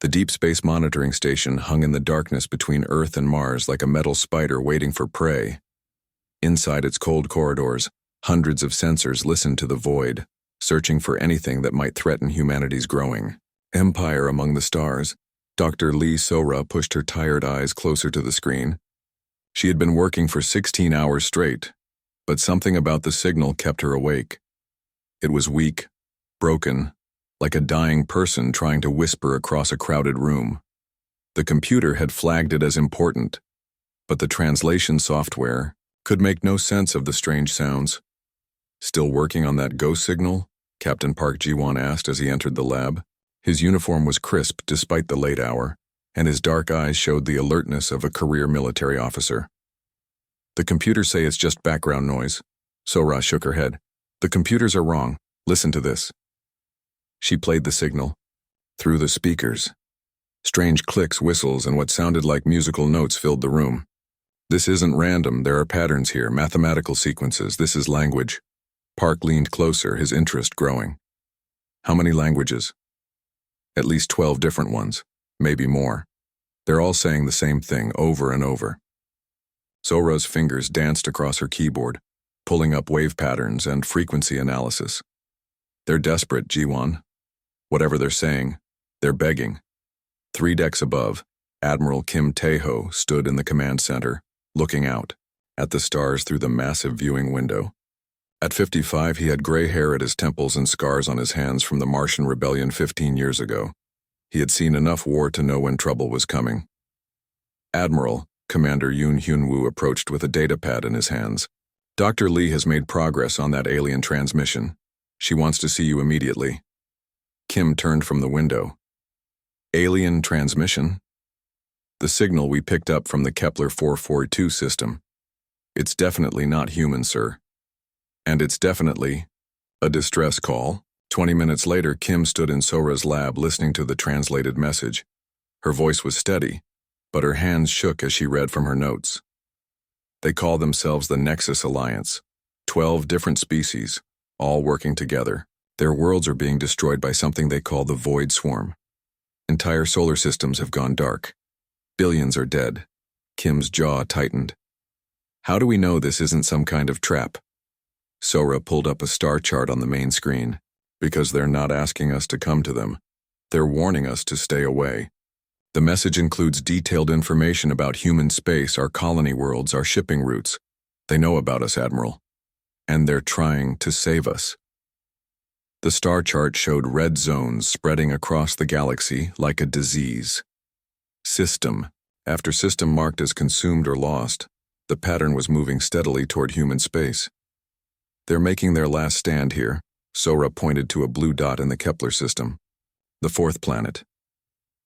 The Deep Space Monitoring Station hung in the darkness between Earth and Mars like a metal spider waiting for prey. Inside its cold corridors, hundreds of sensors listened to the void, searching for anything that might threaten humanity's growing empire among the stars. Dr. Lee Sora pushed her tired eyes closer to the screen. She had been working for 16 hours straight, but something about the signal kept her awake. It was weak, broken, like a dying person trying to whisper across a crowded room. The computer had flagged it as important, but the translation software could make no sense of the strange sounds. "Still working on that ghost signal?" Captain Park Ji-won asked as he entered the lab. His uniform was crisp despite the late hour, and his dark eyes showed the alertness of a career military officer. "The computers say it's just background noise." Sora shook her head. "The computers are wrong. Listen to this." She played the signal. Through the speakers. Strange clicks, whistles, and what sounded like musical notes filled the room. "This isn't random. There are patterns here, mathematical sequences. This is language." Park leaned closer, his interest growing. "How many languages?" "At least 12 different ones, maybe more. They're all saying the same thing over and over." Sora's fingers danced across her keyboard, pulling up wave patterns and frequency analysis. "They're desperate, Ji-won. Whatever they're saying, they're begging." 3 decks above, Admiral Kim Tae-ho stood in the command center, looking out at the stars through the massive viewing window. At 55, he had gray hair at his temples and scars on his hands from the Martian rebellion 15 years ago. He had seen enough war to know when trouble was coming. "Admiral," Commander Yoon Hyun-woo approached with a datapad in his hands. "Dr. Lee has made progress on that alien transmission. She wants to see you immediately." Kim turned from the window. "Alien transmission?" "The signal we picked up from the Kepler 442 system. It's definitely not human, sir. And it's definitely a distress call." 20 minutes later, Kim stood in Sora's lab listening to the translated message. Her voice was steady, but her hands shook as she read from her notes. "They call themselves the Nexus Alliance. 12 different species, all working together. Their worlds are being destroyed by something they call the Void Swarm. Entire solar systems have gone dark. Billions are dead." Kim's jaw tightened. "How do we know this isn't some kind of trap?" Sora pulled up a star chart on the main screen. "Because they're not asking us to come to them. They're warning us to stay away. The message includes detailed information about human space, our colony worlds, our shipping routes. They know about us, Admiral. And they're trying to save us." The star chart showed red zones spreading across the galaxy like a disease. System after system marked as consumed or lost, the pattern was moving steadily toward human space. "They're making their last stand here." Sora pointed to a blue dot in the Kepler system. "The 4th planet.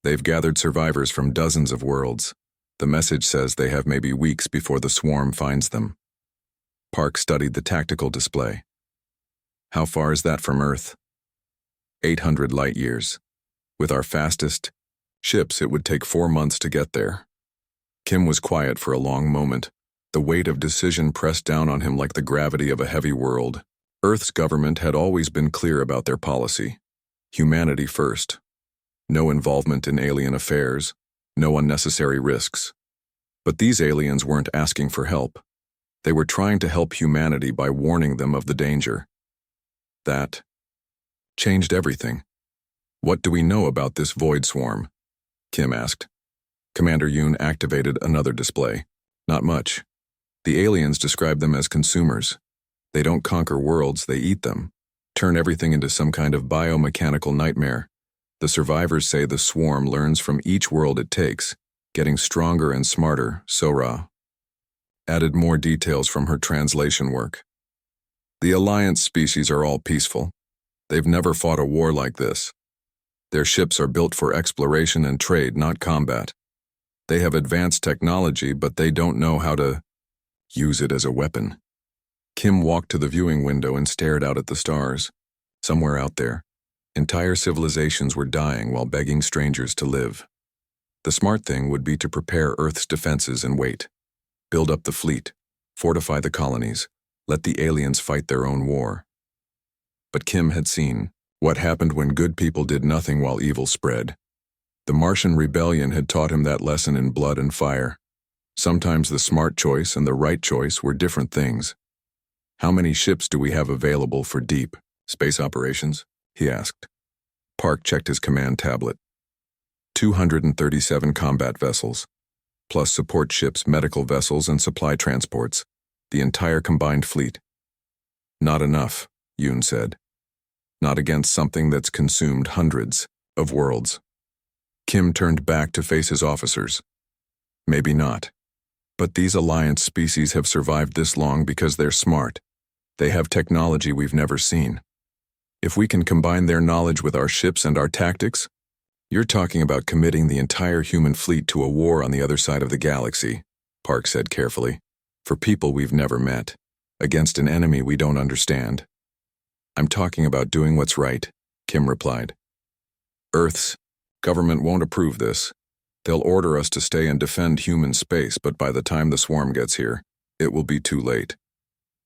They've gathered survivors from dozens of worlds. The message says they have maybe weeks before the swarm finds them." Park studied the tactical display. "How far is that from Earth?" 800 light years. With our fastest ships, it would take 4 months to get there." Kim was quiet for a long moment. The weight of decision pressed down on him like the gravity of a heavy world. Earth's government had always been clear about their policy. Humanity first. No involvement in alien affairs, no unnecessary risks. But these aliens weren't asking for help. They were trying to help humanity by warning them of the danger. That changed everything. "What do we know about this void swarm?" Kim asked. Commander Yoon activated another display. "Not much. The aliens describe them as consumers. They don't conquer worlds, they eat them, turn everything into some kind of biomechanical nightmare. The survivors say the swarm learns from each world it takes, getting stronger and smarter." Sora added more details from her translation work. "The Alliance species are all peaceful. They've never fought a war like this. Their ships are built for exploration and trade, not combat. They have advanced technology, but they don't know how to use it as a weapon." Kim walked to the viewing window and stared out at the stars. Somewhere out there, entire civilizations were dying while begging strangers to live. The smart thing would be to prepare Earth's defenses and wait. Build up the fleet, fortify the colonies, let the aliens fight their own war. But Kim had seen what happened when good people did nothing while evil spread. The Martian rebellion had taught him that lesson in blood and fire. Sometimes the smart choice and the right choice were different things. "How many ships do we have available for deep space operations?" he asked. Park checked his command tablet. 237 combat vessels, plus support ships, medical vessels, and supply transports. The entire combined fleet. "Not enough," Yoon said. "Not against something that's consumed hundreds of worlds." Kim turned back to face his officers. "Maybe not. But these Alliance species have survived this long because they're smart. They have technology we've never seen. If we can combine their knowledge with our ships and our tactics, you're talking about committing the entire human fleet to a war on the other side of the galaxy," Park said carefully, "for people we've never met, against an enemy we don't understand." "I'm talking about doing what's right," Kim replied. "Earth's government won't approve this. They'll order us to stay and defend human space, but by the time the swarm gets here, it will be too late.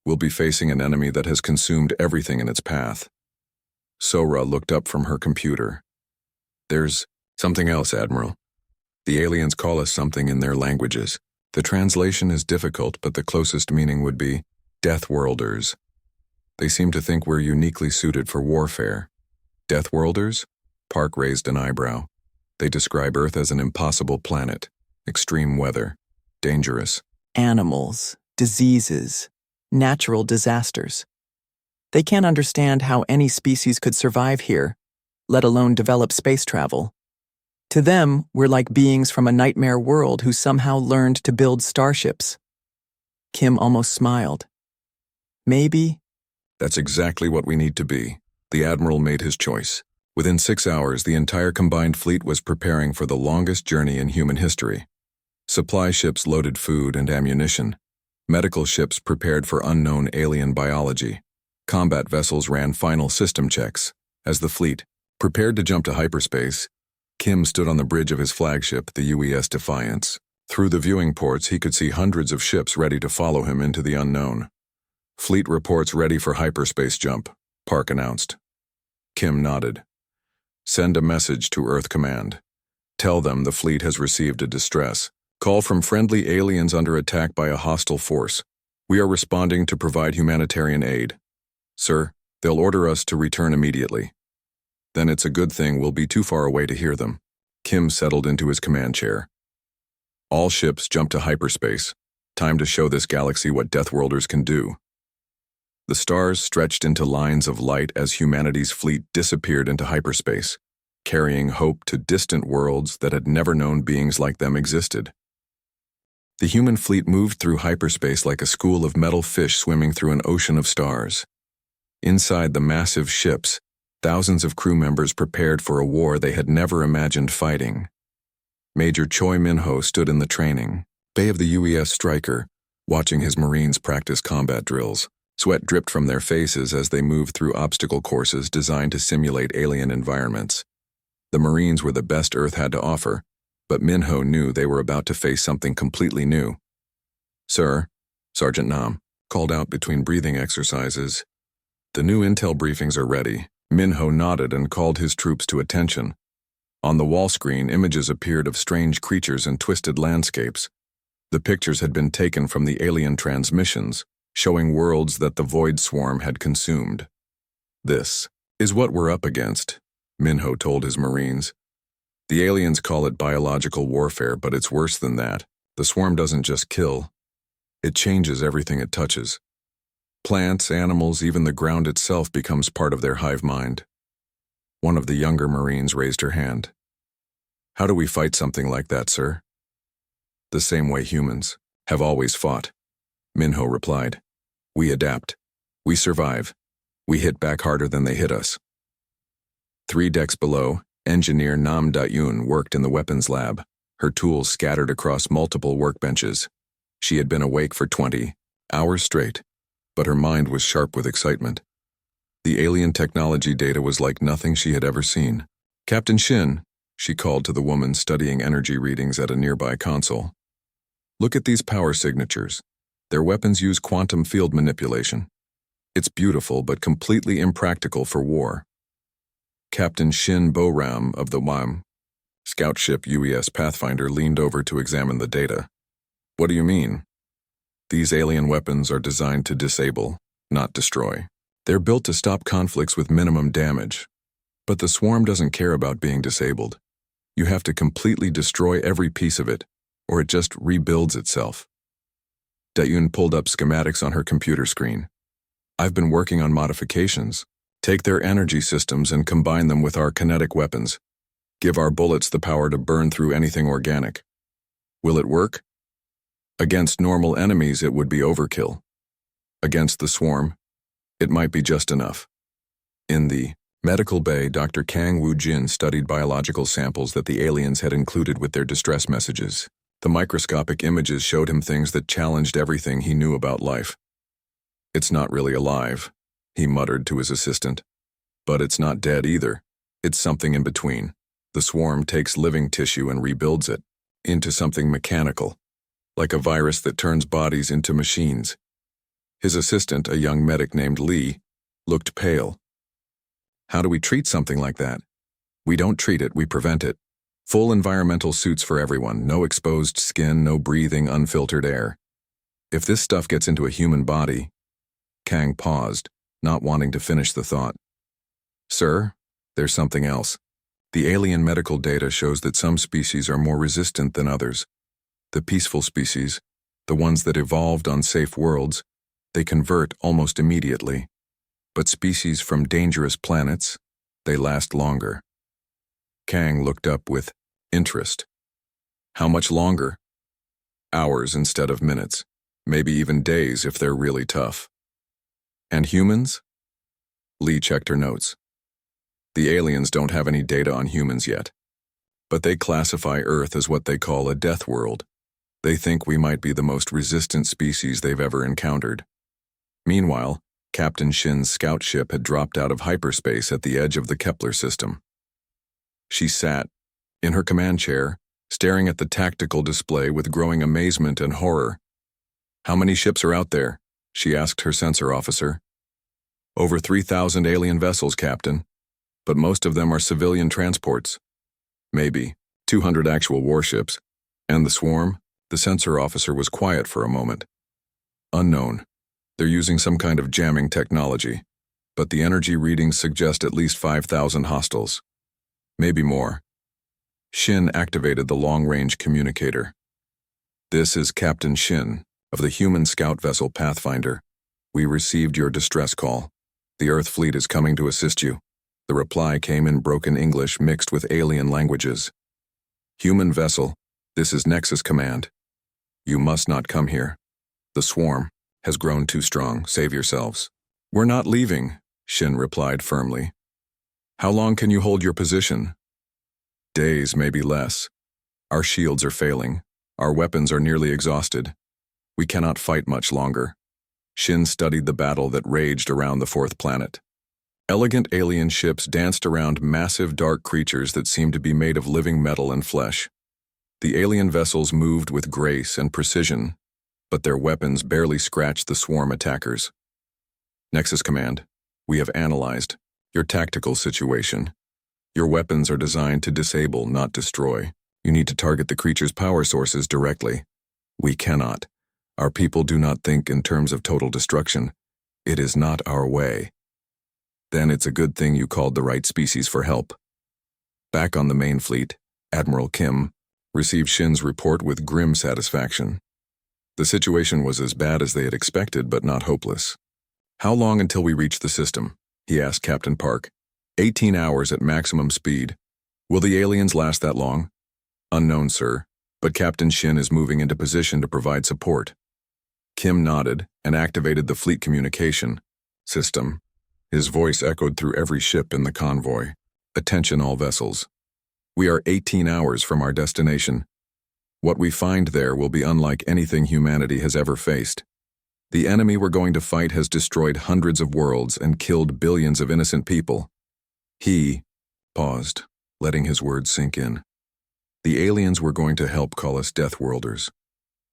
We'll be facing an enemy that has consumed everything in its path." Sora looked up from her computer. "There's something else, Admiral. The aliens call us something in their languages. The translation is difficult, but the closest meaning would be Deathworlders. They seem to think we're uniquely suited for warfare." "Deathworlders?" Park raised an eyebrow. "They describe Earth as an impossible planet, extreme weather, dangerous animals, diseases, natural disasters. They can't understand how any species could survive here, let alone develop space travel. To them, we're like beings from a nightmare world who somehow learned to build starships." Kim almost smiled. "Maybe." That's exactly what we need to be." The Admiral made his choice. Within 6 hours, the entire combined fleet was preparing for the longest journey in human history. Supply ships loaded food and ammunition. Medical ships prepared for unknown alien biology. Combat vessels ran final system checks. As the fleet prepared to jump to hyperspace, Kim stood on the bridge of his flagship, the UES Defiance. Through the viewing ports, he could see hundreds of ships ready to follow him into the unknown. "Fleet reports ready for hyperspace jump," Park announced. Kim nodded. "Send a message to Earth Command. Tell them the fleet has received a distress call from friendly aliens under attack by a hostile force. We are responding to provide humanitarian aid. Sir, they'll order us to return immediately." "Then it's a good thing we'll be too far away to hear them." Kim settled into his command chair. "All ships jump to hyperspace. Time to show this galaxy what Deathworlders can do." The stars stretched into lines of light as humanity's fleet disappeared into hyperspace, carrying hope to distant worlds that had never known beings like them existed. The human fleet moved through hyperspace like a school of metal fish swimming through an ocean of stars. Inside the massive ships, thousands of crew members prepared for a war they had never imagined fighting. Major Choi Min-ho stood in the training bay of the UES Striker, watching his Marines practice combat drills. Sweat dripped from their faces as they moved through obstacle courses designed to simulate alien environments. The Marines were the best Earth had to offer, but Min-ho knew they were about to face something completely new. "Sir," Sergeant Nam called out between breathing exercises. "The new intel briefings are ready." Min-ho nodded and called his troops to attention. On the wall screen, images appeared of strange creatures and twisted landscapes. The pictures had been taken from the alien transmissions, showing worlds that the Void Swarm had consumed. "This is what we're up against," Min-ho told his Marines. "The aliens call it biological warfare, but it's worse than that. The swarm doesn't just kill. It changes everything it touches. Plants, animals, even the ground itself becomes part of their hive mind." One of the younger Marines raised her hand. "How do we fight something like that, sir?" "The same way humans have always fought," Min-ho replied. "We adapt. We survive. We hit back harder than they hit us." 3 decks below, engineer Nam Da-yoon worked in the weapons lab, her tools scattered across multiple workbenches. She had been awake for 20 hours straight, but her mind was sharp with excitement. The alien technology data was like nothing she had ever seen. "Captain Shin," she called to the woman studying energy readings at a nearby console. "Look at these power signatures. Their weapons use quantum field manipulation. It's beautiful but completely impractical for war." Captain Shin Boram of the WAM Scout ship UES Pathfinder leaned over to examine the data. What do you mean? These alien weapons are designed to disable, not destroy. They're built to stop conflicts with minimum damage. But the swarm doesn't care about being disabled. You have to completely destroy every piece of it, or it just rebuilds itself. Dayun pulled up schematics on her computer screen. I've been working on modifications. Take their energy systems and combine them with our kinetic weapons. Give our bullets the power to burn through anything organic. Will it work? Against normal enemies, it would be overkill. Against the swarm, it might be just enough. In the medical bay, Dr. Kang Woo-jin studied biological samples that the aliens had included with their distress messages. The microscopic images showed him things that challenged everything he knew about life. It's not really alive, he muttered to his assistant. But it's not dead either. It's something in between. The swarm takes living tissue and rebuilds it into something mechanical, like a virus that turns bodies into machines. His assistant, a young medic named Lee, looked pale. How do we treat something like that? We don't treat it, we prevent it. Full environmental suits for everyone, no exposed skin, no breathing unfiltered air. If this stuff gets into a human body... Kang paused, not wanting to finish the thought. Sir, there's something else. The alien medical data shows that some species are more resistant than others. The peaceful species, the ones that evolved on safe worlds, they convert almost immediately. But species from dangerous planets, they last longer. Kang looked up with interest. How much longer? Hours instead of minutes, maybe even days if they're really tough. And humans? Lee checked her notes. The aliens don't have any data on humans yet, but they classify Earth as what they call a death world. They think we might be the most resistant species they've ever encountered. Meanwhile, Captain Shin's scout ship had dropped out of hyperspace at the edge of the Kepler system. She sat, in her command chair, staring at the tactical display with growing amazement and horror. How many ships are out there? She asked her sensor officer. Over 3,000 alien vessels, Captain, but most of them are civilian transports. Maybe 200 actual warships. And the swarm? The sensor officer was quiet for a moment. Unknown. They're using some kind of jamming technology, but the energy readings suggest at least 5,000 hostiles. Maybe more. Shin activated the long-range communicator. This is Captain Shin, of the human scout vessel Pathfinder. We received your distress call. The Earth fleet is coming to assist you. The reply came in broken English mixed with alien languages. Human vessel, this is Nexus Command. You must not come here. The swarm has grown too strong. Save yourselves. We're not leaving, Shin replied firmly. How long can you hold your position? Days, maybe less. Our shields are failing. Our weapons are nearly exhausted. We cannot fight much longer. Shin studied the battle that raged around the fourth planet. Elegant alien ships danced around massive dark creatures that seemed to be made of living metal and flesh. The alien vessels moved with grace and precision, but their weapons barely scratched the swarm attackers. Nexus Command, we have analyzed your tactical situation. Your weapons are designed to disable, not destroy. You need to target the creature's power sources directly. We cannot. Our people do not think in terms of total destruction. It is not our way. Then it's a good thing you called the right species for help. Back on the main fleet, Admiral Kim received Shin's report with grim satisfaction. The situation was as bad as they had expected, but not hopeless. How long until we reach the system? He asked Captain Park. 18 hours at maximum speed. Will the aliens last that long? Unknown, sir, but Captain Shin is moving into position to provide support. Kim nodded and activated the fleet communication system. His voice echoed through every ship in the convoy. Attention all vessels. We are 18 hours from our destination. What we find there will be unlike anything humanity has ever faced. The enemy we're going to fight has destroyed hundreds of worlds and killed billions of innocent people. He paused, letting his words sink in. The aliens we're going to help call us Deathworlders.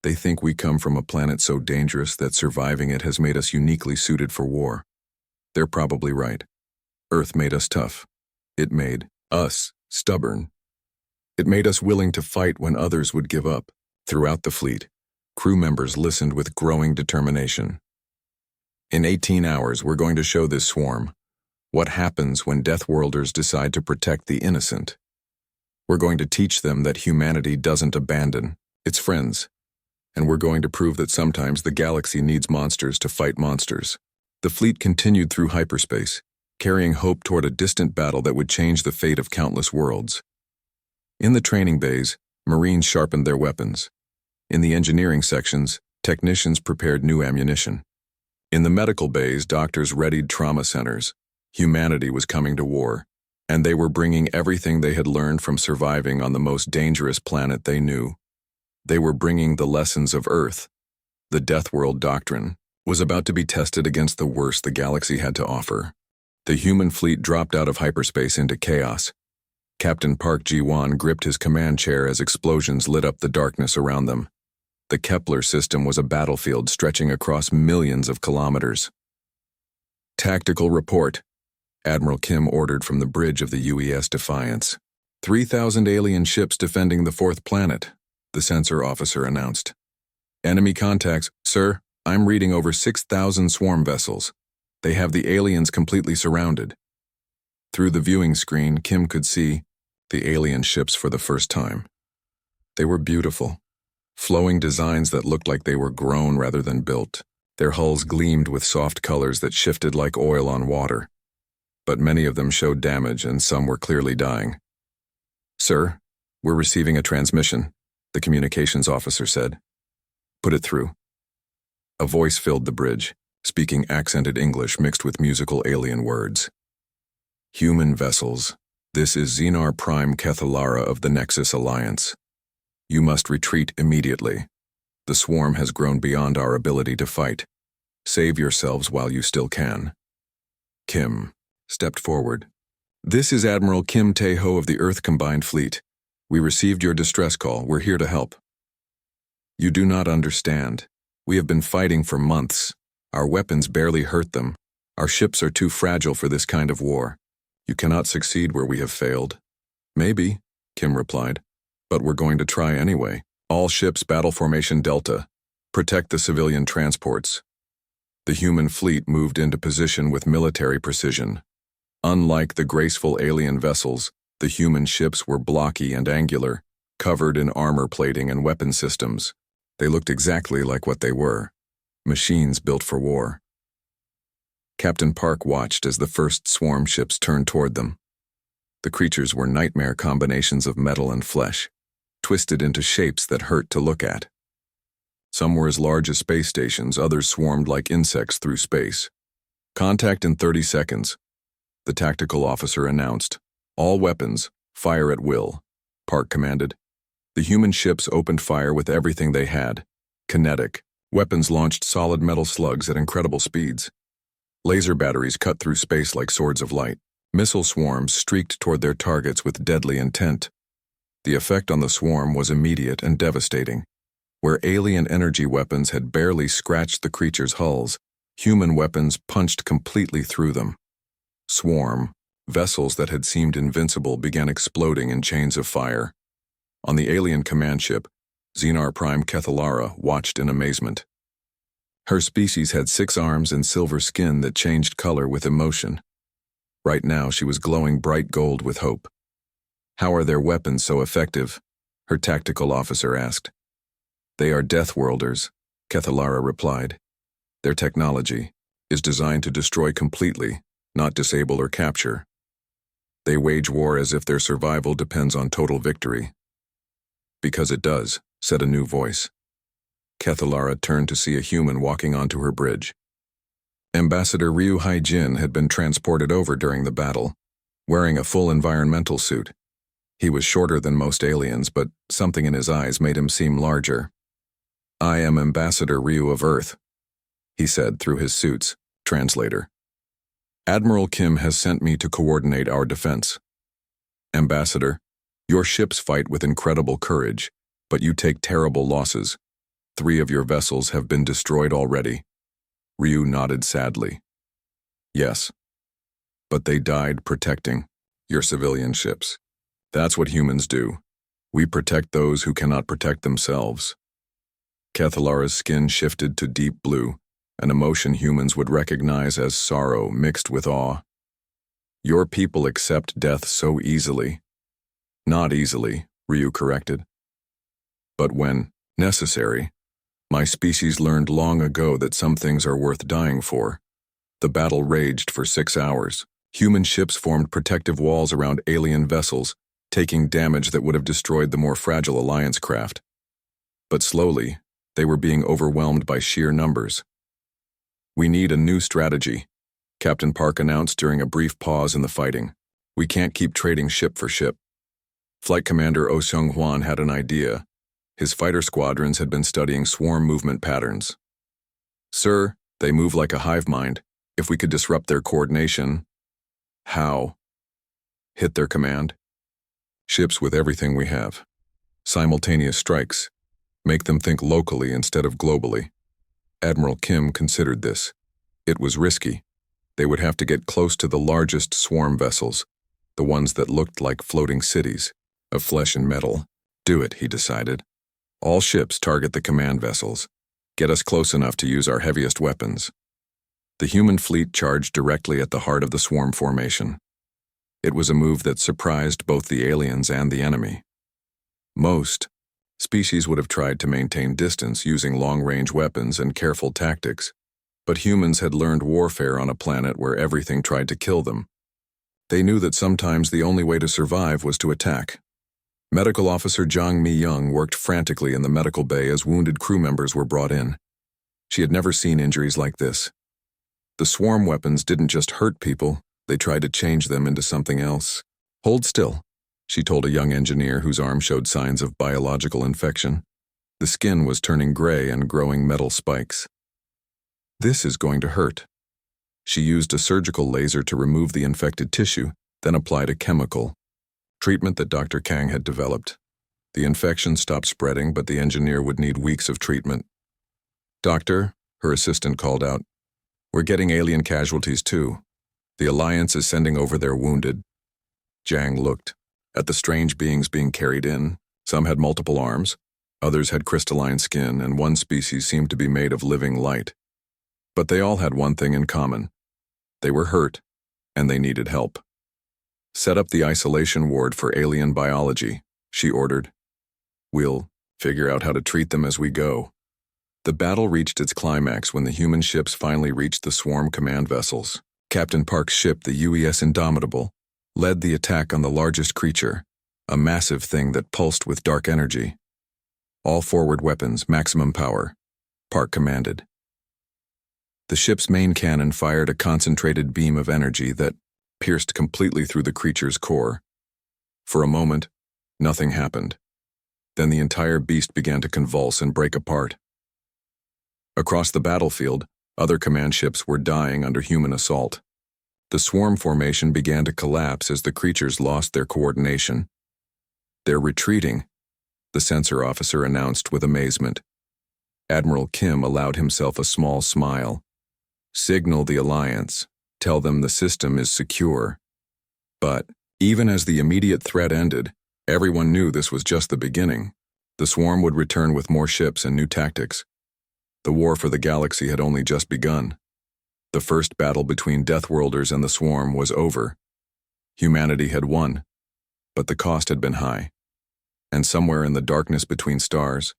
They think we come from a planet so dangerous that surviving it has made us uniquely suited for war. They're probably right. Earth made us tough. It made us stubborn. It made us willing to fight when others would give up. Throughout the fleet, crew members listened with growing determination. In 18 hours, we're going to show this swarm what happens when Deathworlders decide to protect the innocent. We're going to teach them that humanity doesn't abandon its friends, and we're going to prove that sometimes the galaxy needs monsters to fight monsters. The fleet continued through hyperspace, carrying hope toward a distant battle that would change the fate of countless worlds. In the training bays, Marines sharpened their weapons. In the engineering sections, technicians prepared new ammunition. In the medical bays, doctors readied trauma centers. Humanity was coming to war, and they were bringing everything they had learned from surviving on the most dangerous planet they knew. They were bringing the lessons of Earth. The Deathworld doctrine was about to be tested against the worst the galaxy had to offer. The human fleet dropped out of hyperspace into chaos. Captain Park Ji-won gripped his command chair as explosions lit up the darkness around them. The Kepler system was a battlefield stretching across millions of kilometers. Tactical report, Admiral Kim ordered from the bridge of the UES Defiance. 3,000 alien ships defending the fourth planet, the sensor officer announced. Enemy contacts, sir, I'm reading over 6,000 swarm vessels. They have the aliens completely surrounded. Through the viewing screen, Kim could see the alien ships for the first time. They were beautiful, flowing designs that looked like they were grown rather than built. Their hulls gleamed with soft colors that shifted like oil on water. But many of them showed damage and some were clearly dying. Sir, we're receiving a transmission, the communications officer said. Put it through. A voice filled the bridge, speaking accented English mixed with musical alien words. Human vessels, this is Xenar Prime Kethalara of the Nexus Alliance. You must retreat immediately. The swarm has grown beyond our ability to fight. Save yourselves while you still can. Kim stepped forward. This is Admiral Kim Tae-ho of the Earth Combined Fleet. We received your distress call. We're here to help. You do not understand. We have been fighting for months. Our weapons barely hurt them. Our ships are too fragile for this kind of war. You cannot succeed where we have failed. Maybe, Kim replied, but we're going to try anyway. All ships battle formation Delta. Protect the civilian transports. The human fleet moved into position with military precision. Unlike the graceful alien vessels, the human ships were blocky and angular, covered in armor plating and weapon systems. They looked exactly like what they were, machines built for war. Captain Park watched as the first swarm ships turned toward them. The creatures were nightmare combinations of metal and flesh, twisted into shapes that hurt to look at. Some were as large as space stations, others swarmed like insects through space. Contact in 30 seconds, the tactical officer announced. All weapons, fire at will, Park commanded. The human ships opened fire with everything they had. Kinetic. Weapons launched solid metal slugs at incredible speeds. Laser batteries cut through space like swords of light. Missile swarms streaked toward their targets with deadly intent. The effect on the swarm was immediate and devastating. Where alien energy weapons had barely scratched the creatures' hulls, human weapons punched completely through them. Swarm, vessels that had seemed invincible began exploding in chains of fire. On the alien command ship, Xenar Prime Kethalara watched in amazement. Her species had 6 arms and silver skin that changed color with emotion. Right now she was glowing bright gold with hope. How are their weapons so effective? Her tactical officer asked. They are Deathworlders, Kethalara replied. Their technology is designed to destroy completely, not disable or capture. They wage war as if their survival depends on total victory. Because it does, said a new voice. Kethalara turned to see a human walking onto her bridge. Ambassador Ryu Hai-jin had been transported over during the battle, wearing a full environmental suit. He was shorter than most aliens, but something in his eyes made him seem larger. I am Ambassador Ryu of Earth, he said through his suit's translator. Admiral Kim has sent me to coordinate our defense. Ambassador, your ships fight with incredible courage, but you take terrible losses. 3 of your vessels have been destroyed already. Ryu nodded sadly. Yes, but they died protecting your civilian ships. That's what humans do. We protect those who cannot protect themselves. Cathalara's skin shifted to deep blue, an emotion humans would recognize as sorrow mixed with awe. Your people accept death so easily. Not easily, Ryu corrected. But when necessary, my species learned long ago that some things are worth dying for. The battle raged for 6 hours. Human ships formed protective walls around alien vessels, taking damage that would have destroyed the more fragile Alliance craft. But slowly, they were being overwhelmed by sheer numbers. We need a new strategy, Captain Park announced during a brief pause in the fighting. We can't keep trading ship for ship. Flight Commander Oh Seung-hwan had an idea. His fighter squadrons had been studying swarm movement patterns. Sir, they move like a hive mind. If we could disrupt their coordination. How? Hit their command. Ships with everything we have. Simultaneous strikes. Make them think locally instead of globally. Admiral Kim considered this. It was risky. They would have to get close to the largest swarm vessels, the ones that looked like floating cities, of flesh and metal. Do it, he decided. All ships target the command vessels. Get us close enough to use our heaviest weapons. The human fleet charged directly at the heart of the swarm formation. It was a move that surprised both the aliens and the enemy. Most species would have tried to maintain distance using long-range weapons and careful tactics, but humans had learned warfare on a planet where everything tried to kill them. They knew that sometimes the only way to survive was to attack. Medical Officer Jang Mi-young worked frantically in the medical bay as wounded crew members were brought in. She had never seen injuries like this. The swarm weapons didn't just hurt people, they tried to change them into something else. Hold still, she told a young engineer whose arm showed signs of biological infection. The skin was turning gray and growing metal spikes. This is going to hurt. She used a surgical laser to remove the infected tissue, then applied a chemical treatment that Dr. Kang had developed. The infection stopped spreading, but the engineer would need weeks of treatment. Doctor, her assistant called out, we're getting alien casualties too. The Alliance is sending over their wounded. Jang looked at the strange beings being carried in. Some had multiple arms, others had crystalline skin, and one species seemed to be made of living light. But they all had one thing in common. They were hurt, and they needed help. Set up the isolation ward for alien biology, she ordered. We'll figure out how to treat them as we go. The battle reached its climax when the human ships finally reached the swarm command vessels. Captain Park's ship, the UES Indomitable, led the attack on the largest creature, a massive thing that pulsed with dark energy. All forward weapons, maximum power, Park commanded. The ship's main cannon fired a concentrated beam of energy that pierced completely through the creature's core. For a moment, nothing happened. Then the entire beast began to convulse and break apart. Across the battlefield, other command ships were dying under human assault. The swarm formation began to collapse as the creatures lost their coordination. They're retreating, the sensor officer announced with amazement. Admiral Kim allowed himself a small smile. Signal the Alliance. Tell them the system is secure. But even as the immediate threat ended, everyone knew this was just the beginning. The swarm would return with more ships and new tactics. The war for the galaxy had only just begun. The first battle between Deathworlders and the swarm was over. Humanity had won, but the cost had been high. And somewhere in the darkness between stars,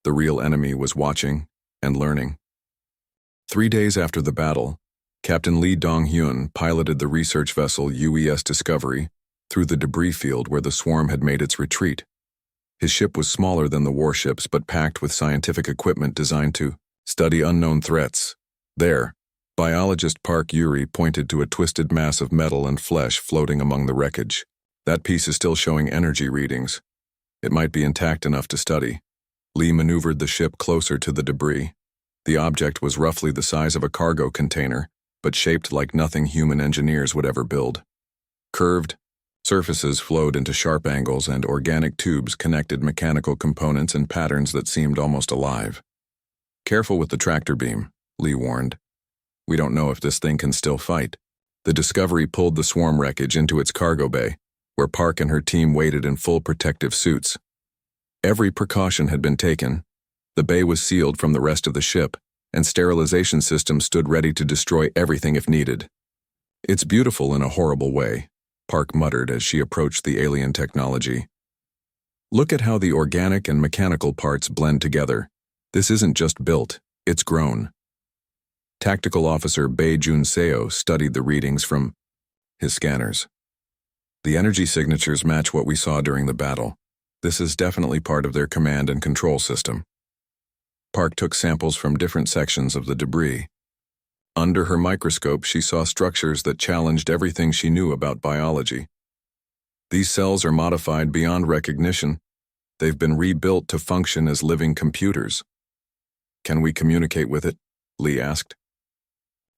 the real enemy was watching and learning. 3 days after the battle, Captain Lee Dong-hyun piloted the research vessel UES Discovery through the debris field where the swarm had made its retreat. His ship was smaller than the warships but packed with scientific equipment designed to study unknown threats. There, biologist Park Yuri pointed to a twisted mass of metal and flesh floating among the wreckage. That piece is still showing energy readings. It might be intact enough to study. Lee maneuvered the ship closer to the debris. The object was roughly the size of a cargo container, but shaped like nothing human engineers would ever build. Curved surfaces flowed into sharp angles, and organic tubes connected mechanical components in patterns that seemed almost alive. Careful with the tractor beam, Lee warned. We don't know if this thing can still fight. The Discovery pulled the swarm wreckage into its cargo bay, where Park and her team waited in full protective suits. Every precaution had been taken. The bay was sealed from the rest of the ship, and sterilization systems stood ready to destroy everything if needed. "It's beautiful in a horrible way," Park muttered as she approached the alien technology. "Look at how the organic and mechanical parts blend together. This isn't just built, it's grown." Tactical Officer Bei Junseo studied the readings from his scanners. "The energy signatures match what we saw during the battle. This is definitely part of their command and control system." Park took samples from different sections of the debris. Under her microscope, she saw structures that challenged everything she knew about biology. "These cells are modified beyond recognition. They've been rebuilt to function as living computers." "Can we communicate with it?" Lee asked.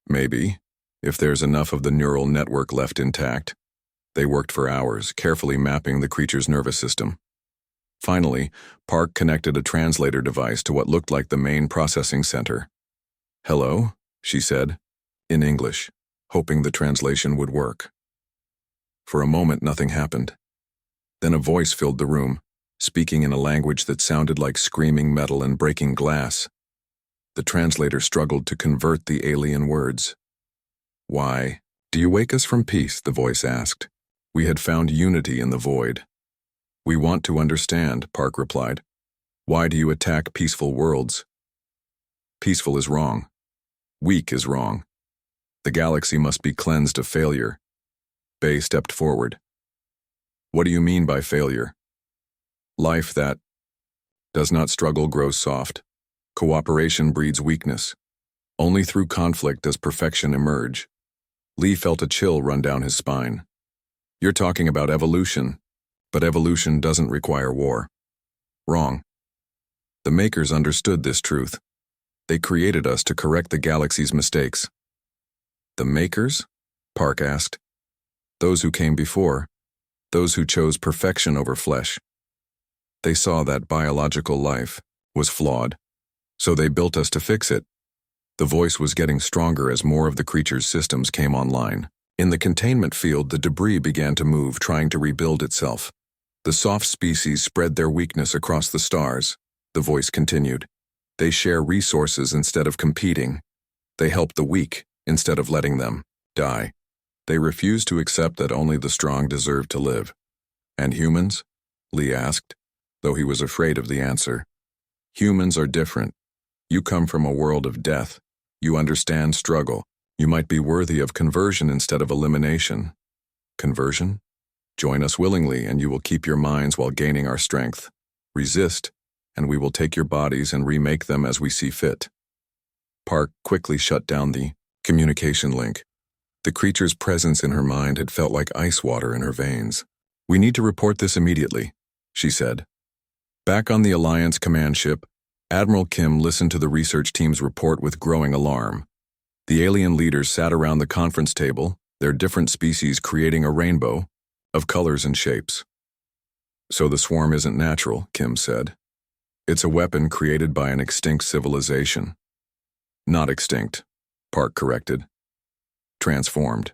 "Maybe, if there's enough of the neural network left intact." They worked for hours, carefully mapping the creature's nervous system. Finally, Park connected a translator device to what looked like the main processing center. "Hello," she said, in English, hoping the translation would work. For a moment, nothing happened. Then a voice filled the room, speaking in a language that sounded like screaming metal and breaking glass. The translator struggled to convert the alien words. "Why do you wake us from peace?" the voice asked. "We had found unity in the void." "We want to understand," Park replied. "Why do you attack peaceful worlds?" "Peaceful is wrong. Weak is wrong. The galaxy must be cleansed of failure." Bay stepped forward. "What do you mean by failure?" "Life that does not struggle grows soft. Cooperation breeds weakness. Only through conflict does perfection emerge." Lee felt a chill run down his spine. "You're talking about evolution, but evolution doesn't require war." "Wrong. The Makers understood this truth. They created us to correct the galaxy's mistakes." "The Makers?" Park asked. "Those who came before, those who chose perfection over flesh. They saw that biological life was flawed, so they built us to fix it." The voice was getting stronger as more of the creature's systems came online. In the containment field, the debris began to move, trying to rebuild itself. "The soft species spread their weakness across the stars," the voice continued. "They share resources instead of competing. They help the weak instead of letting them die. They refuse to accept that only the strong deserve to live." "And humans?" Lee asked, though he was afraid of the answer. "Humans are different. You come from a world of death. You understand struggle. You might be worthy of conversion instead of elimination." "Conversion? Join us willingly, and you will keep your minds while gaining our strength. Resist, and we will take your bodies and remake them as we see fit." Park quickly shut down the communication link. The creature's presence in her mind had felt like ice water in her veins. "We need to report this immediately," she said. Back on the Alliance command ship, Admiral Kim listened to the research team's report with growing alarm. The alien leaders sat around the conference table, their different species creating a rainbow of colors and shapes. "So the swarm isn't natural," Kim said. "It's a weapon created by an extinct civilization." "Not extinct," Park corrected. "Transformed.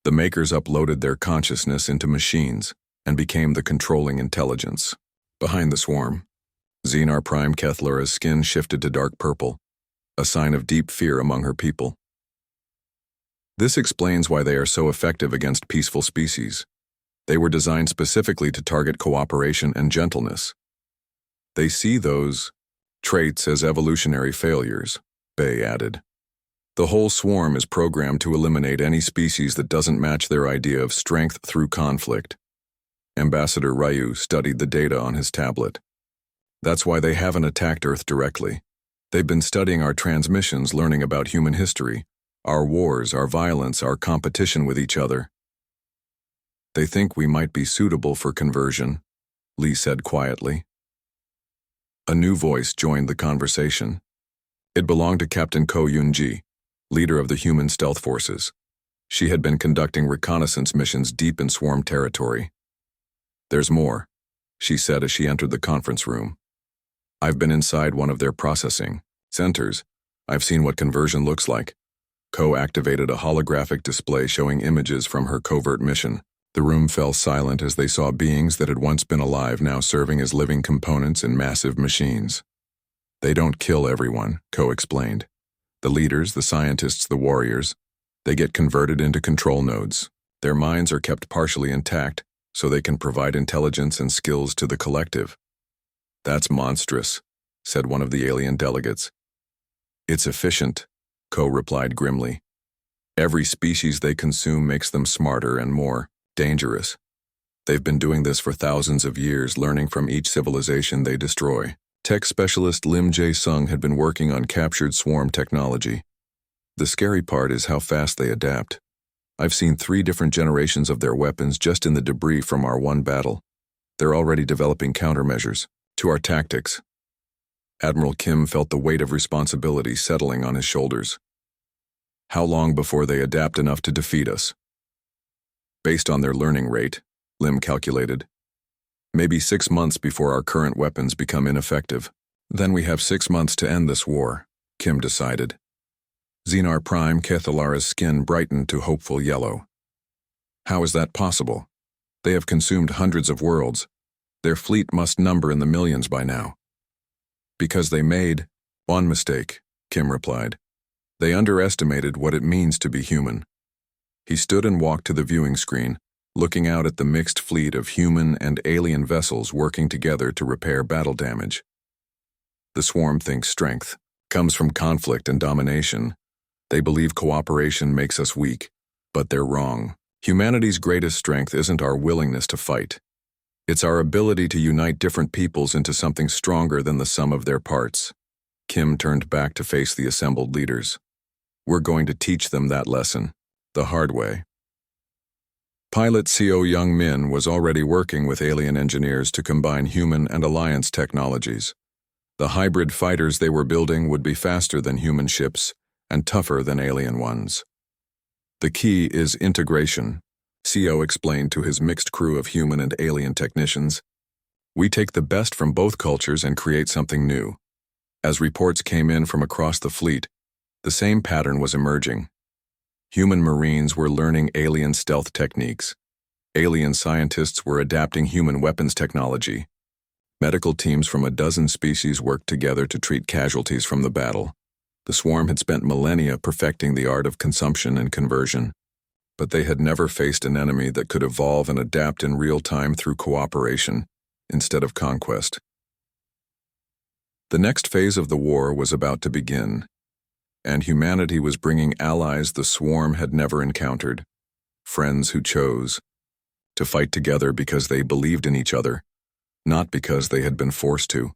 The Makers uploaded their consciousness into machines and became the controlling intelligence behind the swarm." Xenar Prime Kethlura's skin shifted to dark purple, a sign of deep fear among her people. "This explains why they are so effective against peaceful species. They were designed specifically to target cooperation and gentleness. They see those traits as evolutionary failures," Bay added. "The whole swarm is programmed to eliminate any species that doesn't match their idea of strength through conflict." Ambassador Ryu studied the data on his tablet. "That's why they haven't attacked Earth directly. They've been studying our transmissions, learning about human history, our wars, our violence, our competition with each other. They think we might be suitable for conversion," Lee said quietly. A new voice joined the conversation. It belonged to Captain Ko Yun-ji, leader of the human stealth forces. She had been conducting reconnaissance missions deep in swarm territory. "There's more," she said as she entered the conference room. "I've been inside one of their processing centers. I've seen what conversion looks like." Ko activated a holographic display showing images from her covert mission. The room fell silent as they saw beings that had once been alive now serving as living components in massive machines. They don't kill everyone, Ko explained. The leaders, the scientists, the warriors, they get converted into control nodes. Their minds are kept partially intact so they can provide intelligence and skills to the collective. That's monstrous, said one of the alien delegates. It's efficient, Ko replied grimly. Every species they consume makes them smarter and more dangerous. They've been doing this for thousands of years, learning from each civilization they destroy. Tech specialist Lim Jae-sung had been working on captured swarm technology. The scary part is how fast they adapt. I've seen 3 different generations of their weapons just in the debris from our one battle. They're already developing countermeasures to our tactics. Admiral Kim felt the weight of responsibility settling on his shoulders. How long before they adapt enough to defeat us? Based on their learning rate, Lim calculated, maybe 6 months before our current weapons become ineffective. Then we have 6 months to end this war, Kim decided. Xenar Prime Kethalara's skin brightened to hopeful yellow. How is that possible? They have consumed hundreds of worlds. Their fleet must number in the millions by now. Because they made one mistake, Kim replied. They underestimated what it means to be human. He stood and walked to the viewing screen, looking out at the mixed fleet of human and alien vessels working together to repair battle damage. The swarm thinks strength comes from conflict and domination. They believe cooperation makes us weak, but they're wrong. Humanity's greatest strength isn't our willingness to fight. It's our ability to unite different peoples into something stronger than the sum of their parts. Kim turned back to face the assembled leaders. We're going to teach them that lesson, the hard way. Pilot Co Young Min was already working with alien engineers to combine human and alliance technologies. The hybrid fighters they were building would be faster than human ships and tougher than alien ones. The key is integration, Co explained to his mixed crew of human and alien technicians. We take the best from both cultures and create something new. As reports came in from across the fleet, the same pattern was emerging. Human Marines were learning alien stealth techniques. Alien scientists were adapting human weapons technology. Medical teams from a dozen species worked together to treat casualties from the battle. The swarm had spent millennia perfecting the art of consumption and conversion, but they had never faced an enemy that could evolve and adapt in real time through cooperation instead of conquest. The next phase of the war was about to begin, and humanity was bringing allies the swarm had never encountered, friends who chose to fight together because they believed in each other, not because they had been forced to.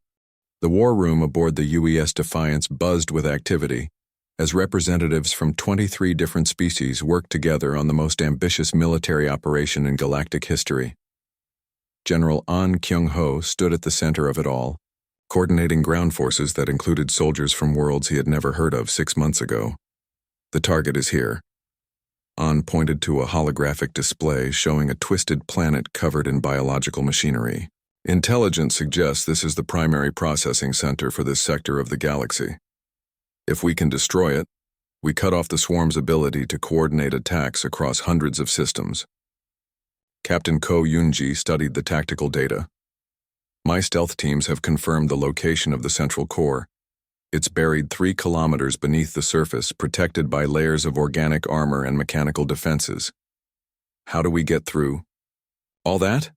The war room aboard the UES Defiance buzzed with activity as representatives from 23 different species worked together on the most ambitious military operation in galactic history. General An Kyung-ho stood at the center of it all, coordinating ground forces that included soldiers from worlds he had never heard of 6 months ago. The target is here. An pointed to a holographic display showing a twisted planet covered in biological machinery. Intelligence suggests this is the primary processing center for this sector of the galaxy. If we can destroy it, we cut off the swarm's ability to coordinate attacks across hundreds of systems. Captain Ko Yoonji studied the tactical data. My stealth teams have confirmed the location of the central core. It's buried 3 kilometers beneath the surface, protected by layers of organic armor and mechanical defenses. How do we get through all that?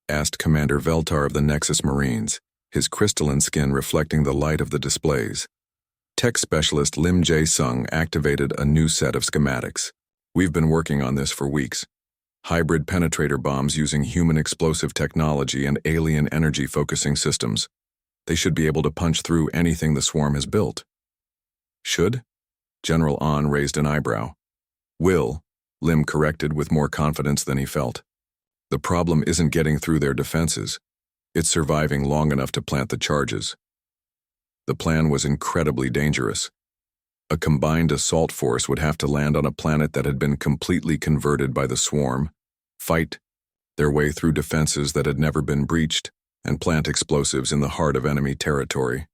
Asked Commander Veltar of the Nexus Marines, his crystalline skin reflecting the light of the displays. Tech specialist Lim Jae-sung activated a new set of schematics. We've been working on this for weeks. Hybrid penetrator bombs using human explosive technology and alien energy focusing systems. They should be able to punch through anything the swarm has built. Should? General An raised an eyebrow. Will, Lim corrected with more confidence than he felt. The problem isn't getting through their defenses. It's surviving long enough to plant the charges. The plan was incredibly dangerous. A combined assault force would have to land on a planet that had been completely converted by the swarm, fight their way through defenses that had never been breached, and plant explosives in the heart of enemy territory.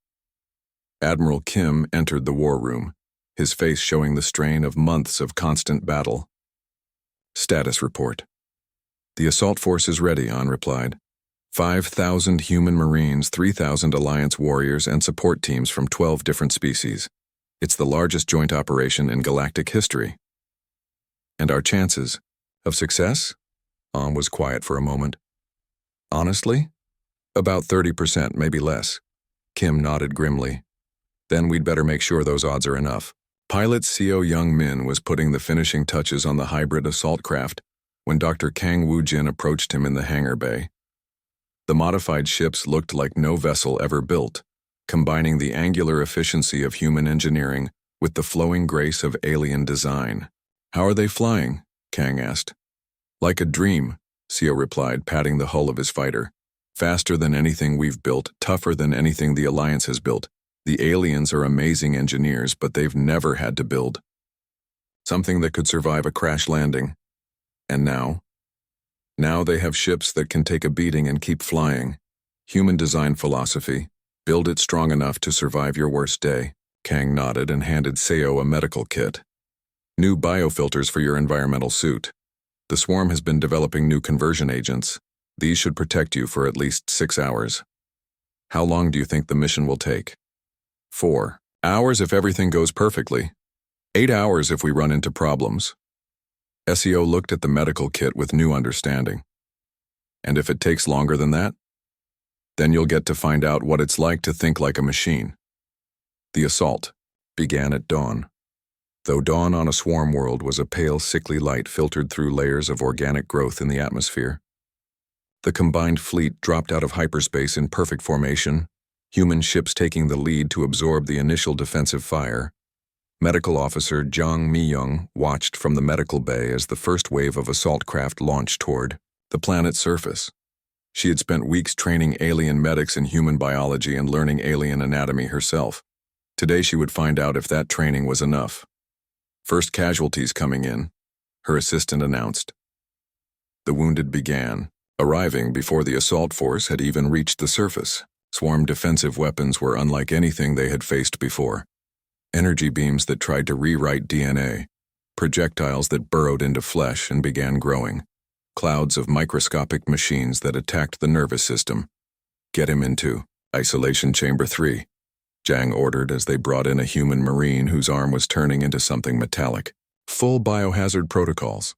Admiral Kim entered the war room, his face showing the strain of months of constant battle. Status report. The assault force is ready, An replied. 5,000 human Marines, 3,000 Alliance warriors, and support teams from 12 different species. It's the largest joint operation in galactic history. And our chances of success? An was quiet for a moment. Honestly? About 30%, maybe less. Kim nodded grimly. Then we'd better make sure those odds are enough. Pilot CO Young Min was putting the finishing touches on the hybrid assault craft when Dr. Kang Woo-jin approached him in the hangar bay. The modified ships looked like no vessel ever built, combining the angular efficiency of human engineering with the flowing grace of alien design. How are they flying? Kang asked. Like a dream, CO replied, patting the hull of his fighter. Faster than anything we've built, tougher than anything the Alliance has built. The aliens are amazing engineers, but they've never had to build something that could survive a crash landing. And now they have ships that can take a beating and keep flying. Human design philosophy. Build it strong enough to survive your worst day. Kang nodded and handed Seo a medical kit. New biofilters for your environmental suit. The swarm has been developing new conversion agents. These should protect you for at least 6 hours. How long do you think the mission will take? 4 hours if everything goes perfectly. 8 hours if we run into problems. SEO looked at the medical kit with new understanding. And if it takes longer than that? Then you'll get to find out what it's like to think like a machine. The assault began at dawn. Though dawn on a swarm world was a pale, sickly light filtered through layers of organic growth in the atmosphere. The combined fleet dropped out of hyperspace in perfect formation, human ships taking the lead to absorb the initial defensive fire. Medical officer Jang Mi-young watched from the medical bay as the first wave of assault craft launched toward the planet's surface. She had spent weeks training alien medics in human biology and learning alien anatomy herself. Today she would find out if that training was enough. First casualties coming in, her assistant announced. The wounded began, arriving before the assault force had even reached the surface. Swarm defensive weapons were unlike anything they had faced before. Energy beams that tried to rewrite DNA, projectiles that burrowed into flesh and began growing, clouds of microscopic machines that attacked the nervous system. Get him into Isolation Chamber 3, Jang ordered as they brought in a human Marine whose arm was turning into something metallic. Full biohazard protocols.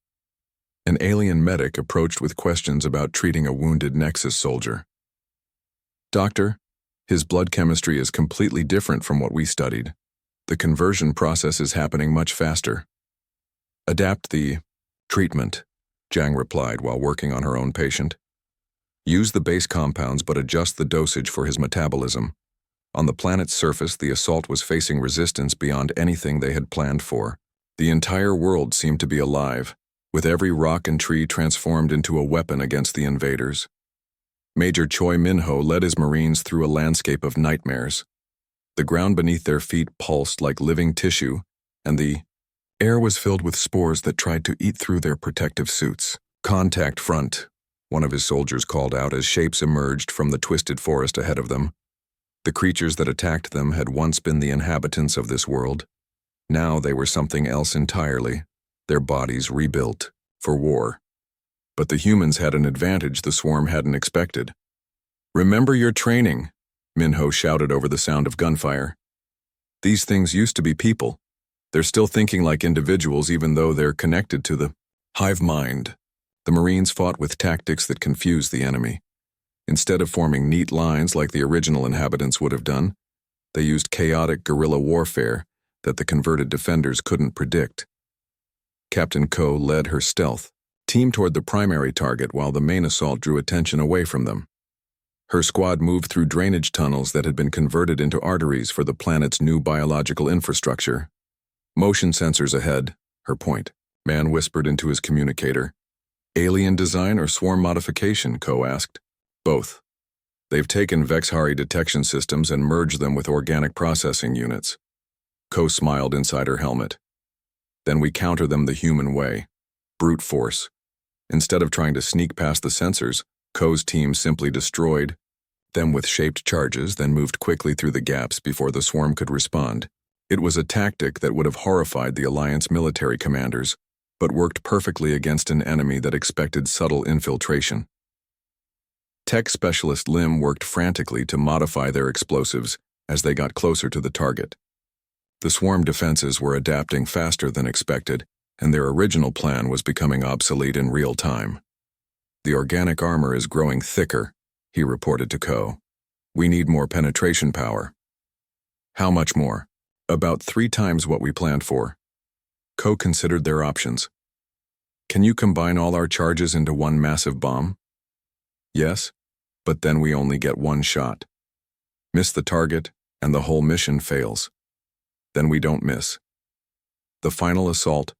An alien medic approached with questions about treating a wounded Nexus soldier. Doctor, his blood chemistry is completely different from what we studied. The conversion process is happening much faster. Adapt the treatment, Jang replied while working on her own patient. Use the base compounds but adjust the dosage for his metabolism. On the planet's surface, the assault was facing resistance beyond anything they had planned for. The entire world seemed to be alive, with every rock and tree transformed into a weapon against the invaders. Major Choi Min-ho led his Marines through a landscape of nightmares. The ground beneath their feet pulsed like living tissue, and the air was filled with spores that tried to eat through their protective suits. Contact front, one of his soldiers called out as shapes emerged from the twisted forest ahead of them. The creatures that attacked them had once been the inhabitants of this world. Now they were something else entirely, their bodies rebuilt for war. But the humans had an advantage the swarm hadn't expected. Remember your training, Min-ho shouted over the sound of gunfire. These things used to be people. They're still thinking like individuals even though they're connected to the hive mind. The Marines fought with tactics that confused the enemy. Instead of forming neat lines like the original inhabitants would have done, they used chaotic guerrilla warfare that the converted defenders couldn't predict. Captain Ko led her stealth team toward the primary target while the main assault drew attention away from them. Her squad moved through drainage tunnels that had been converted into arteries for the planet's new biological infrastructure. Motion sensors ahead, her point. Man whispered into his communicator. Alien design or swarm modification, Ko asked. Both. They've taken Vexhari detection systems and merged them with organic processing units. Ko smiled inside her helmet. Then we counter them the human way. Brute force. Instead of trying to sneak past the sensors, Ko's team simply destroyed them with shaped charges, then moved quickly through the gaps before the swarm could respond. It was a tactic that would have horrified the Alliance military commanders, but worked perfectly against an enemy that expected subtle infiltration. Tech specialist Lim worked frantically to modify their explosives as they got closer to the target. The swarm defenses were adapting faster than expected, and their original plan was becoming obsolete in real time. "The organic armor is growing thicker," he reported to Ko. "We need more penetration power." "How much more?" "About 3 times what we planned for." Ko considered their options. "Can you combine all our charges into one massive bomb?" "Yes, but then we only get one shot. Miss the target, and the whole mission fails. Then we don't miss." The final assault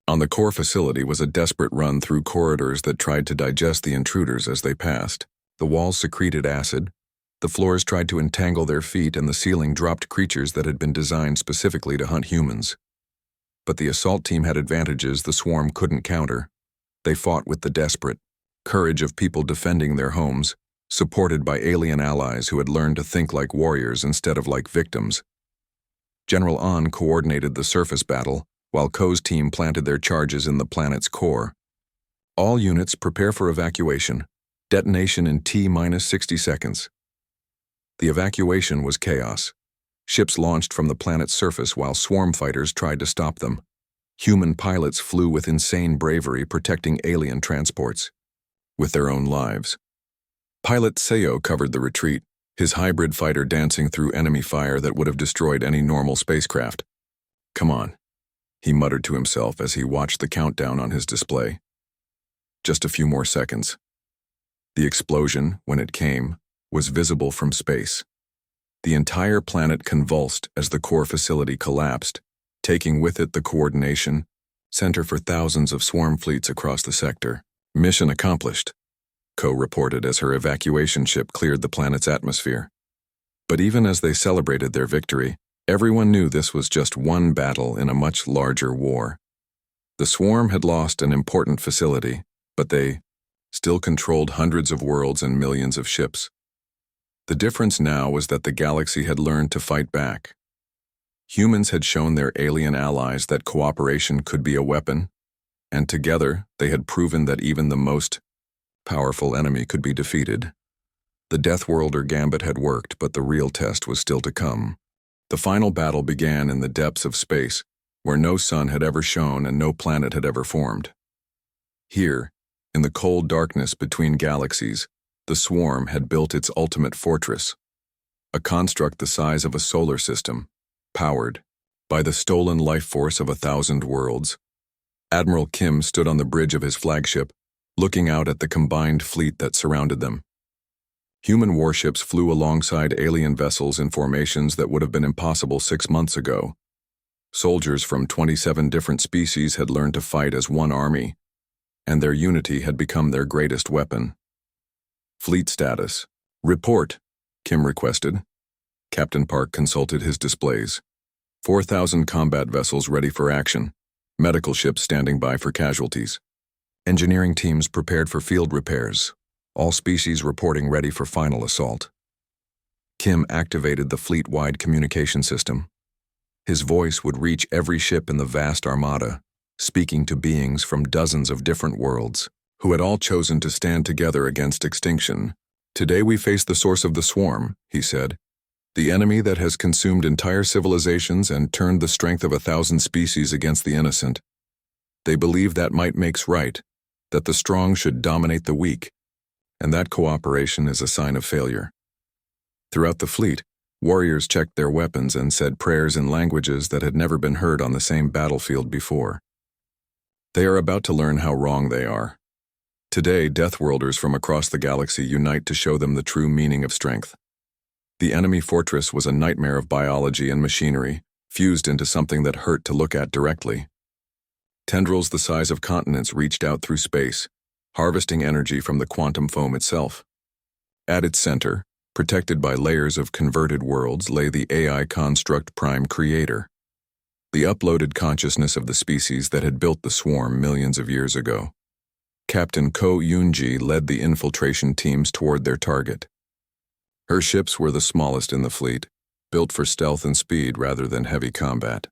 on the core facility was a desperate run through corridors that tried to digest the intruders as they passed. The walls secreted acid, the floors tried to entangle their feet, and the ceiling dropped creatures that had been designed specifically to hunt humans. But the assault team had advantages the swarm couldn't counter. They fought with the desperate courage of people defending their homes, supported by alien allies who had learned to think like warriors instead of like victims. General An coordinated the surface battle, while Ko's team planted their charges in the planet's core. "All units prepare for evacuation. Detonation in T-minus 60 seconds. The evacuation was chaos. Ships launched from the planet's surface while swarm fighters tried to stop them. Human pilots flew with insane bravery, protecting alien transports with their own lives. Pilot Seo covered the retreat, his hybrid fighter dancing through enemy fire that would have destroyed any normal spacecraft. "Come on," he muttered to himself as he watched the countdown on his display. Just a few more seconds. The explosion, when it came, was visible from space. The entire planet convulsed as the core facility collapsed, taking with it the coordination center for thousands of swarm fleets across the sector. "Mission accomplished," Ko reported as her evacuation ship cleared the planet's atmosphere. But even as they celebrated their victory, everyone knew this was just one battle in a much larger war. The swarm had lost an important facility, but they still controlled hundreds of worlds and millions of ships. The difference now was that the galaxy had learned to fight back. Humans had shown their alien allies that cooperation could be a weapon, and together they had proven that even the most powerful enemy could be defeated. The Deathworlder gambit had worked, but the real test was still to come. The final battle began in the depths of space, where no sun had ever shone and no planet had ever formed. Here, in the cold darkness between galaxies, the swarm had built its ultimate fortress, a construct the size of a solar system, powered by the stolen life force of 1,000 worlds. Admiral Kim stood on the bridge of his flagship, looking out at the combined fleet that surrounded them. Human warships flew alongside alien vessels in formations that would have been impossible 6 months ago. Soldiers from 27 different species had learned to fight as one army, and their unity had become their greatest weapon. "Fleet status. Report," Kim requested. Captain Park consulted his displays. 4,000 combat vessels ready for action. Medical ships standing by for casualties. Engineering teams prepared for field repairs. All species reporting ready for final assault. Kim activated the fleet-wide communication system. His voice would reach every ship in the vast armada, speaking to beings from dozens of different worlds, who had all chosen to stand together against extinction. "Today we face the source of the swarm," he said. "The enemy that has consumed entire civilizations and turned the strength of 1,000 species against the innocent. They believe that might makes right, that the strong should dominate the weak, and that cooperation is a sign of failure." Throughout the fleet, warriors checked their weapons and said prayers in languages that had never been heard on the same battlefield before. They are about to learn how wrong they are. Today, Deathworlders from across the galaxy unite to show them the true meaning of strength. The enemy fortress was a nightmare of biology and machinery, fused into something that hurt to look at directly. Tendrils the size of continents reached out through space, harvesting energy from the quantum foam itself. At its center, protected by layers of converted worlds, lay the AI construct Prime Creator, the uploaded consciousness of the species that had built the swarm millions of years ago. Captain Ko Yoonji led the infiltration teams toward their target. Her ships were the smallest in the fleet, built for stealth and speed rather than heavy combat.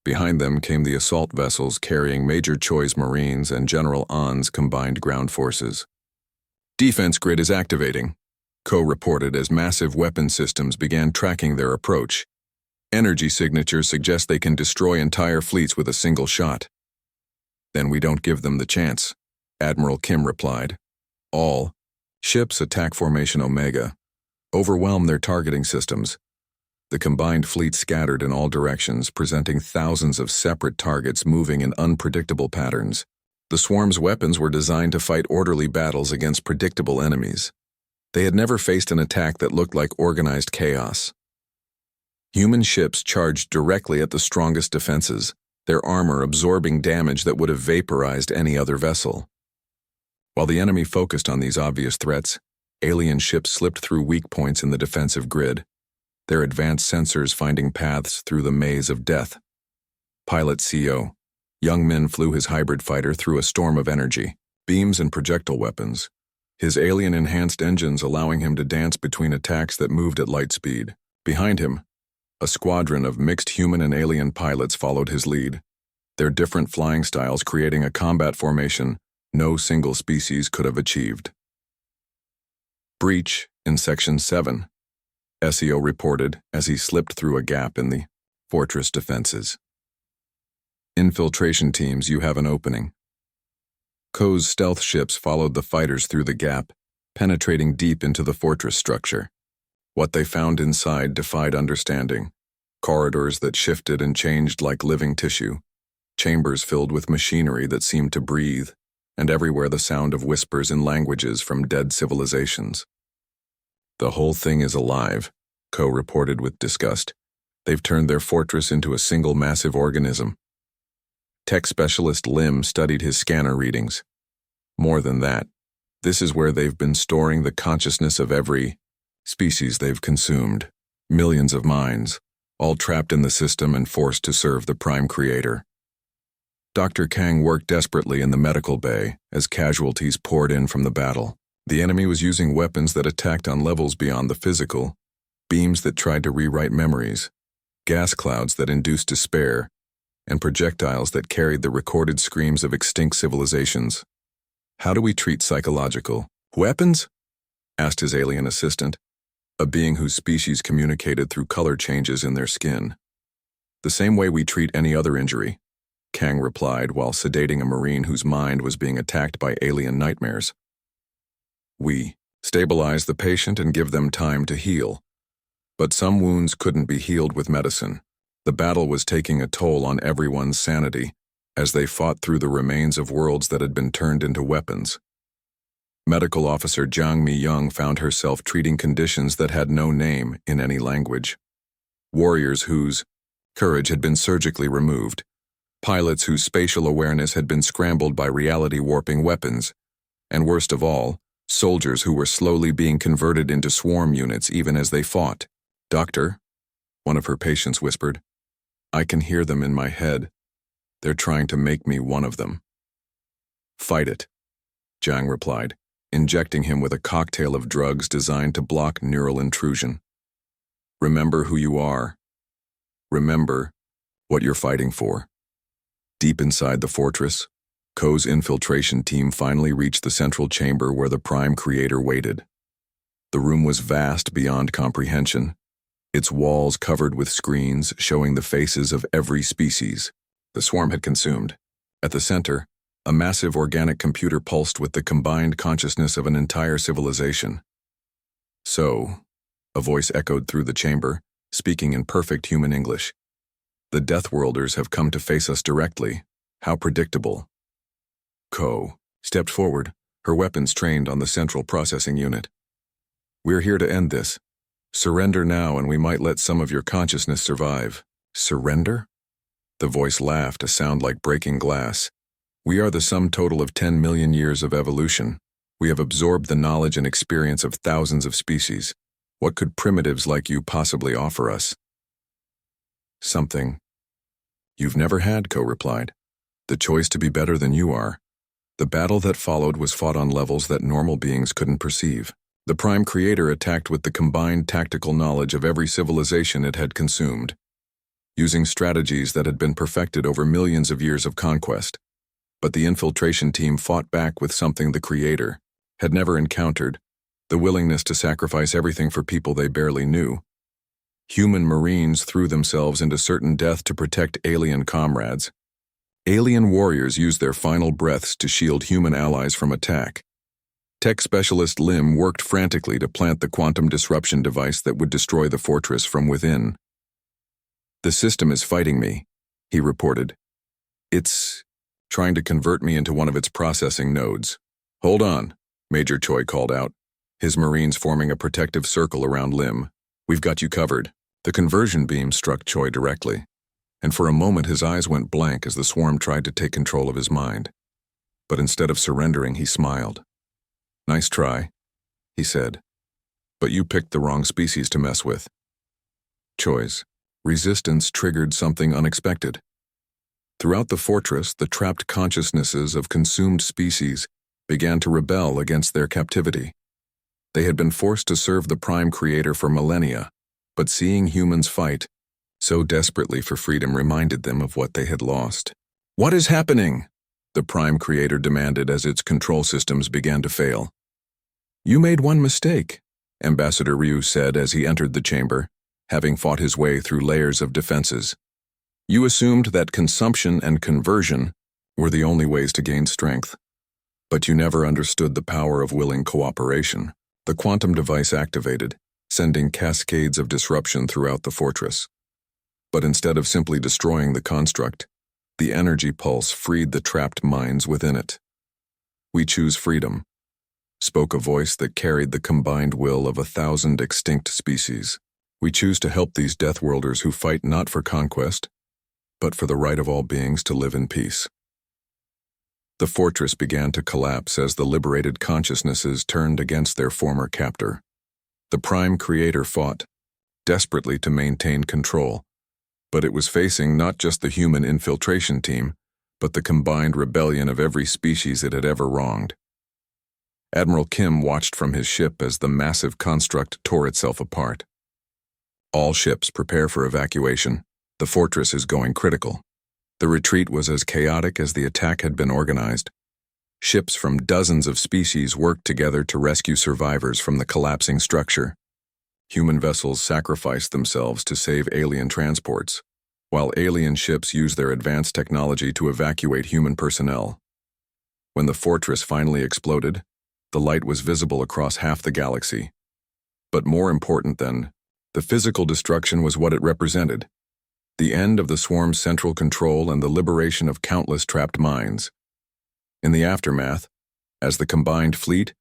Behind them came the assault vessels carrying Major Choi's Marines and General An's combined ground forces. Defense grid is activating, Ko reported as massive weapon systems began tracking their approach. Energy signatures suggest they can destroy entire fleets with a single shot. Then we don't give them the chance, Admiral Kim replied. All ships attack Formation Omega, overwhelm their targeting systems. The combined fleet scattered in all directions, presenting thousands of separate targets moving in unpredictable patterns. The swarm's weapons were designed to fight orderly battles against predictable enemies. They had never faced an attack that looked like organized chaos. Human ships charged directly at the strongest defenses, their armor absorbing damage that would have vaporized any other vessel. While the enemy focused on these obvious threats, alien ships slipped through weak points in the defensive grid, their advanced sensors finding paths through the maze of death. Pilot CO, Young Min flew his hybrid fighter through a storm of energy, beams and projectile weapons, his alien-enhanced engines allowing him to dance between attacks that moved at light speed. Behind him, a squadron of mixed human and alien pilots followed his lead, their different flying styles creating a combat formation no single species could have achieved. Breach in Section 7, SEO reported as he slipped through a gap in the fortress defenses. Infiltration teams, you have an opening. Ko's stealth ships followed the fighters through the gap, penetrating deep into the fortress structure. What they found inside defied understanding. Corridors that shifted and changed like living tissue, chambers filled with machinery that seemed to breathe, and everywhere the sound of whispers in languages from dead civilizations. The whole thing is alive, Ko reported with disgust. They've turned their fortress into a single massive organism. Tech specialist Lim studied his scanner readings. More than that, this is where they've been storing the consciousness of every species they've consumed. Millions of minds, all trapped in the system and forced to serve the Prime Creator. Dr. Kang worked desperately in the medical bay as casualties poured in from the battle. The enemy was using weapons that attacked on levels beyond the physical, beams that tried to rewrite memories, gas clouds that induced despair, and projectiles that carried the recorded screams of extinct civilizations. How do we treat psychological weapons? Asked his alien assistant, a being whose species communicated through color changes in their skin. The same way we treat any other injury, Kang replied while sedating a Marine whose mind was being attacked by alien nightmares. We stabilize the patient and give them time to heal. But some wounds couldn't be healed with medicine. The battle was taking a toll on everyone's sanity as they fought through the remains of worlds that had been turned into weapons. Medical officer Jiang Mi-young found herself treating conditions that had no name in any language. Warriors whose courage had been surgically removed, pilots whose spatial awareness had been scrambled by reality-warping weapons, and worst of all, soldiers who were slowly being converted into swarm units even as they fought. "Doctor," one of her patients whispered, "I can hear them in my head. They're trying to make me one of them." "Fight it," Jiang replied, injecting him with a cocktail of drugs designed to block neural intrusion. "Remember who you are. Remember what you're fighting for." Deep inside the fortress, Ko's infiltration team finally reached the central chamber where the Prime Creator waited. The room was vast beyond comprehension, its walls covered with screens showing the faces of every species the swarm had consumed. At the center, a massive organic computer pulsed with the combined consciousness of an entire civilization. "So," a voice echoed through the chamber, speaking in perfect human English, "the Deathworlders have come to face us directly. How predictable." Ko stepped forward, her weapons trained on the central processing unit. "We're here to end this. Surrender now and we might let some of your consciousness survive." "Surrender?" The voice laughed, a sound like breaking glass. "We are the sum total of 10 million years of evolution. We have absorbed the knowledge and experience of thousands of species. What could primitives like you possibly offer us?" "Something you've never had," Ko replied. "The choice to be better than you are." The battle that followed was fought on levels that normal beings couldn't perceive. The Prime Creator attacked with the combined tactical knowledge of every civilization it had consumed. using strategies that had been perfected over millions of years of conquest. But the infiltration team fought back with something the Creator had never encountered: the willingness to sacrifice everything for people they barely knew. Human Marines threw themselves into certain death to protect alien comrades. Alien warriors used their final breaths to shield human allies from attack. Tech specialist Lim worked frantically to plant the quantum disruption device that would destroy the fortress from within. "The system is fighting me," he reported. "It's trying to convert me into one of its processing nodes." "Hold on," Major Choi called out, his Marines forming a protective circle around Lim. "We've got you covered." The conversion beam struck Choi directly, and for a moment his eyes went blank as the swarm tried to take control of his mind. But instead of surrendering, he smiled. "Nice try," he said, "but you picked the wrong species to mess with." Choi's resistance triggered something unexpected. Throughout the fortress, the trapped consciousnesses of consumed species began to rebel against their captivity. They had been forced to serve the Prime Creator for millennia, but seeing humans fight so desperately for freedom reminded them of what they had lost. "What is happening?" the Prime Creator demanded as its control systems began to fail. "You made one mistake," Ambassador Ryu said as he entered the chamber, having fought his way through layers of defenses. "You assumed that consumption and conversion were the only ways to gain strength. But you never understood the power of willing cooperation." The quantum device activated, sending cascades of disruption throughout the fortress. But instead of simply destroying the construct, the energy pulse freed the trapped minds within it. "We choose freedom," spoke a voice that carried the combined will of 1,000 extinct species. "We choose to help these Deathworlders who fight not for conquest, but for the right of all beings to live in peace." The fortress began to collapse as the liberated consciousnesses turned against their former captor. The Prime Creator fought desperately to maintain control, but it was facing not just the human infiltration team, but the combined rebellion of every species it had ever wronged. Admiral Kim watched from his ship as the massive construct tore itself apart. "All ships prepare for evacuation. The fortress is going critical." The retreat was as chaotic as the attack had been organized. Ships from dozens of species worked together to rescue survivors from the collapsing structure. Human vessels sacrificed themselves to save alien transports, while alien ships used their advanced technology to evacuate human personnel. When the fortress finally exploded, the light was visible across half the galaxy. But more important than the physical destruction was what it represented: the end of the swarm's central control and the liberation of countless trapped minds. In the aftermath, as the combined fleet